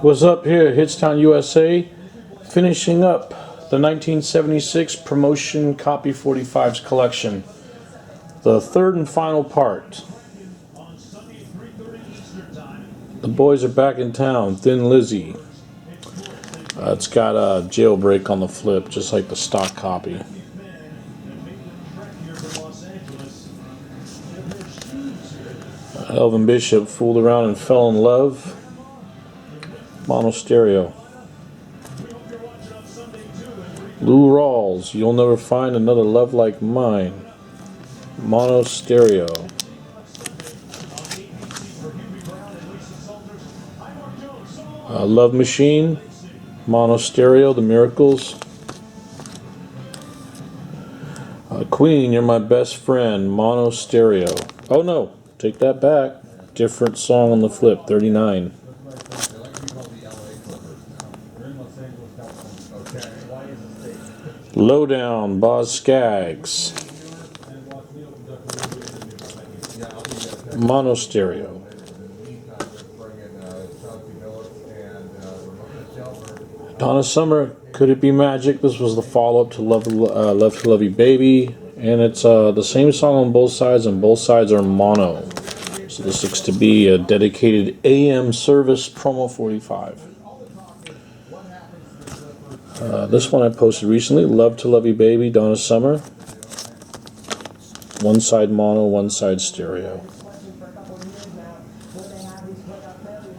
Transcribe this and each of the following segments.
What's up here, Hitstown USA, finishing up the 1976 promotion Copy 45's collection. The third and final part. The boys are back in town, Thin Lizzy. It's got a jailbreak on the flip, just like the stock copy. Elvin Bishop fooled around and fell in love. Mono stereo. Lou Rawls, you'll never find another love like mine. Mono stereo. Love Machine. Mono stereo. The Miracles. Queen, you're my best friend. Mono stereo. Oh no, take that back. Different song on the flip. 39. Lowdown, Boz Skaggs. Mono stereo. Donna Summer, Could It Be Magic? This was the follow-up to Love to Love You Baby, and it's the same song on both sides, and both sides are mono. So this looks to be a dedicated AM service promo 45. This one I posted recently, Love to Love You Baby, Donna Summer. One side mono, one side stereo.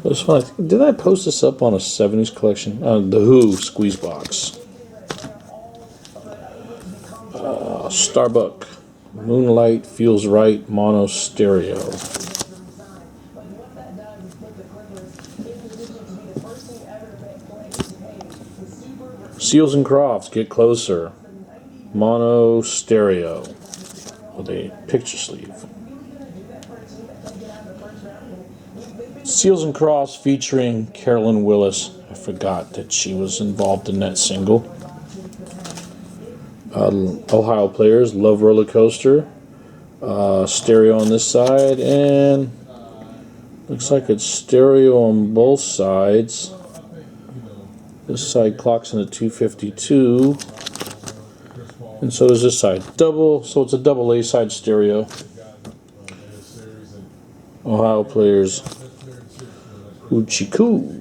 This one, did I post this up on a 70s collection? The Who squeeze box. Starbuck, Moonlight Feels Right, mono stereo. Seals and Crofts, Get Closer, mono stereo with a picture sleeve. Seals and Crofts featuring Carolyn Willis. I forgot that she was involved in that single. Ohio Players, Love Roller Coaster, stereo on this side, and looks like it's stereo on both sides. This side clocks in at 252, and so does this side. So it's a double A side stereo. Ohio Players, Uchiku.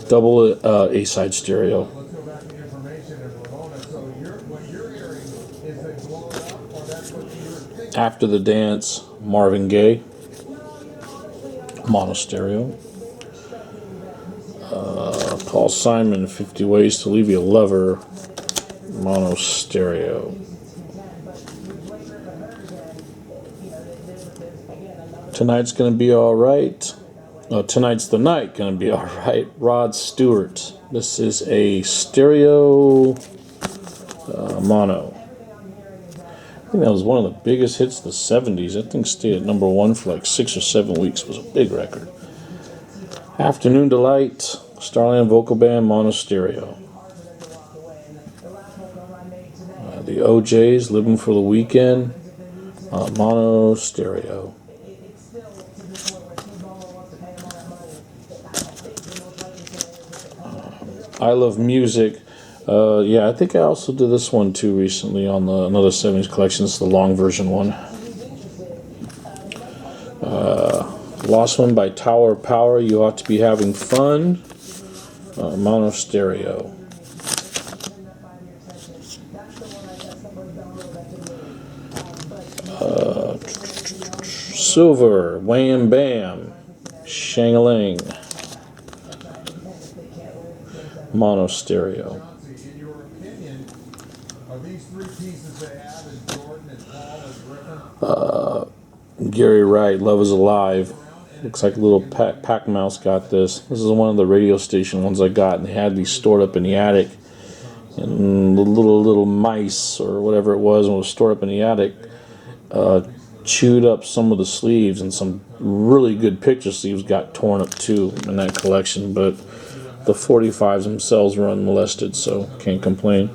Double A side stereo. After the Dance, Marvin Gaye, mono stereo. Paul Simon, 50 Ways to Leave Your Lover, mono stereo. Tonight's Gonna Be Alright. Tonight's the Night Gonna Be Alright. Rod Stewart. This is a stereo mono. I think that was one of the biggest hits of the 70s. I think stayed at number 1 for like 6 or 7 weeks. It was a big record. Afternoon Delight, Starland Vocal Band, mono stereo. The OJs, Living for the Weekend, mono stereo. I Love Music. Yeah, I think I also did this one too recently on another 70s collection. It's the long version one. Lost One by Tower Power, You Ought to Be Having Fun, mono stereo. Silver, Wham Bam, Shang-a-Lang, mono stereo. Gary Wright, Love Is Alive. Looks like a little pack mouse got this. This is one of the radio station ones I got, and they had these stored up in the attic. And the little mice or whatever it was stored up in the attic, chewed up some of the sleeves, and some really good picture sleeves got torn up too in that collection. But the 45's themselves were unmolested, so can't complain.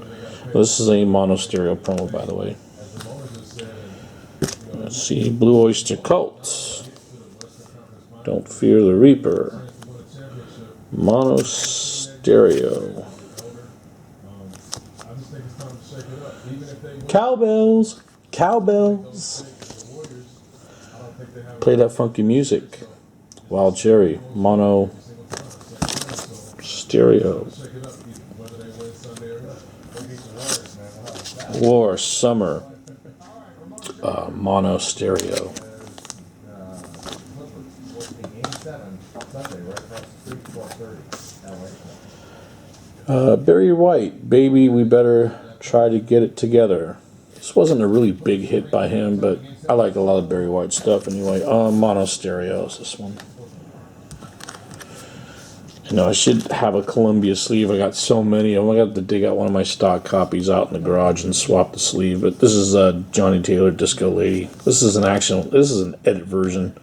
This is a mono stereo promo, by the way. Let's see, Blue Oyster Cult. Don't Fear the Reaper. Mono stereo. Cowbells. Cowbells. Play that funky music. Wild Cherry. Mono stereo. War Summer. Mono stereo. Barry White, Baby We Better Try to Get It Together. This wasn't a really big hit by him, but I like a lot of Barry White stuff anyway. Mono stereo is this one. You know, I should have a Columbia sleeve. I got so many of them. I got to dig out one of my stock copies out in the garage and swap the sleeve. But this is Johnny Taylor Disco Lady. This is an edit version.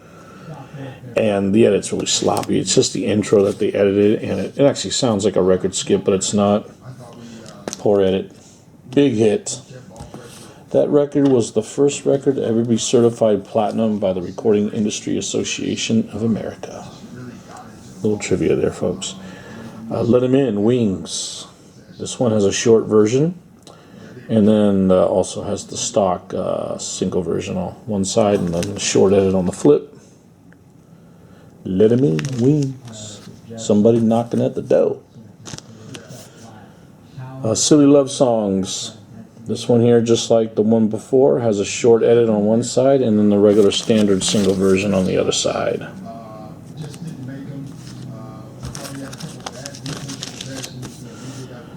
And the edit's really sloppy. It's just the intro that they edited, and it actually sounds like a record skip, but it's not. Poor edit. Big hit. That record was the first record to ever be certified platinum by the Recording Industry Association of America. Little trivia there, folks. Let 'Em In, Wings. This one has a short version, and then also has the stock single version on one side, and then the short edit on the flip. Let 'Em In, Wings. Somebody knocking at the door. Silly Love Songs. This one here, just like the one before, has a short edit on one side, and then the regular standard single version on the other side.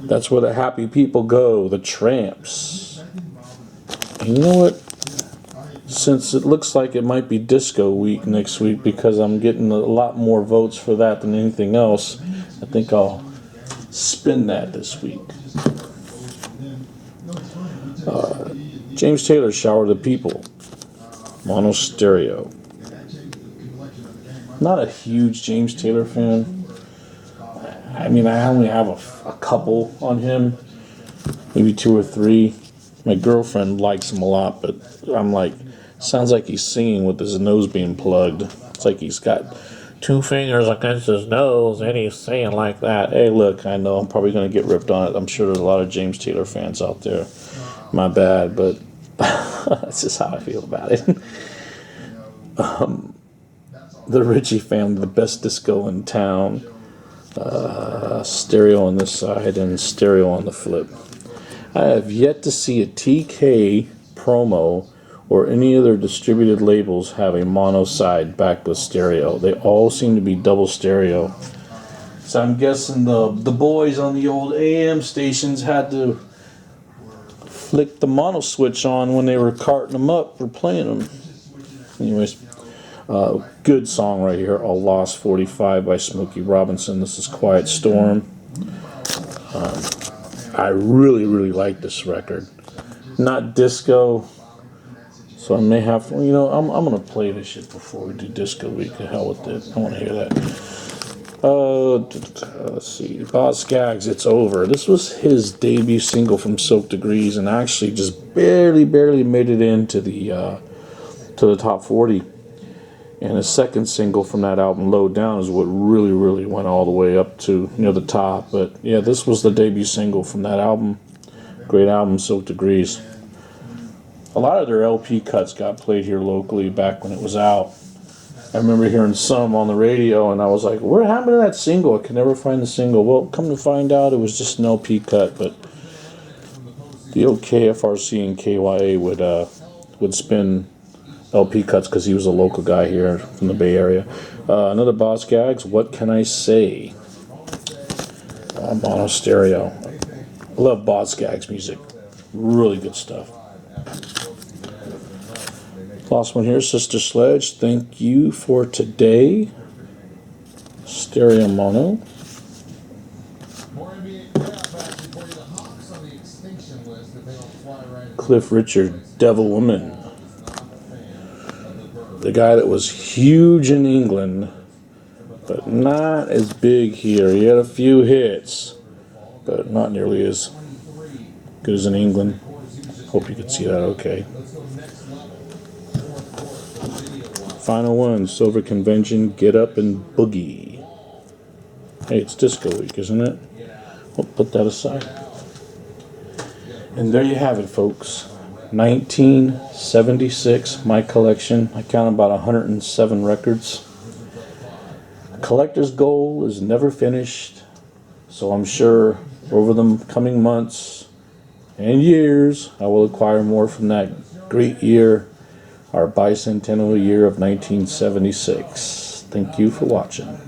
That's Where the Happy People Go, the Tramps. And you know what? Since it looks like it might be disco week next week, because I'm getting a lot more votes for that than anything else, I think I'll spin that this week. James Taylor, Shower the People. Mono stereo. Not a huge James Taylor fan. I mean, I only have a couple on him, maybe 2 or 3. My girlfriend likes him a lot, but I'm like, sounds like he's singing with his nose being plugged. It's like he's got 2 fingers against his nose and he's singing like that. Hey, look, I know I'm probably going to get ripped on it. I'm sure there's a lot of James Taylor fans out there. My bad, but that's just how I feel about it. The Ritchie Family, the best disco in town. Stereo on this side and stereo on the flip. I have yet to see a TK promo or any other distributed labels have a mono side backed with stereo. They all seem to be double stereo. So I'm guessing the boys on the old AM stations had to flick the mono switch on when they were carting them up for playing them. Anyways, good song right here, A Lost 45 by Smokey Robinson. This is Quiet Storm. I really, really like this record. Not disco, so I may have to, you know, I'm going to play this shit before we do disco week. The hell with it. I want to hear that. Let's see. Boz Scaggs, It's Over. This was his debut single from Silk Degrees, and actually just barely made it into the top 40. And his second single from that album, Low Down, is what really went all the way up to near the top. But yeah, this was the debut single from that album. Great album, Silk Degrees. A lot of their LP cuts got played here locally back when it was out. I remember hearing some on the radio, and I was like, what happened to that single? I could never find the single. Well, come to find out, it was just an LP cut. But the old KFRC and KYA would spin LP cuts because he was a local guy here from the Bay Area. Another Boz Scaggs, What Can I Say? Mono stereo. I love Boz Scaggs music. Really good stuff. Last one here, Sister Sledge, Thank You for Today. Stereo mono. Cliff Richard, Devil Woman. The guy that was huge in England, but not as big here. He had a few hits, but not nearly as good as in England. Hope you can see that okay. Final one, Silver Convention, Get Up and Boogie. Hey, it's Disco Week, isn't it? We'll put that aside. And there you have it, folks. 1976, my collection. I count about 107 records. A collector's goal is never finished, so I'm sure over the coming months and years, I will acquire more from that great year, our bicentennial year of 1976. Thank you for watching.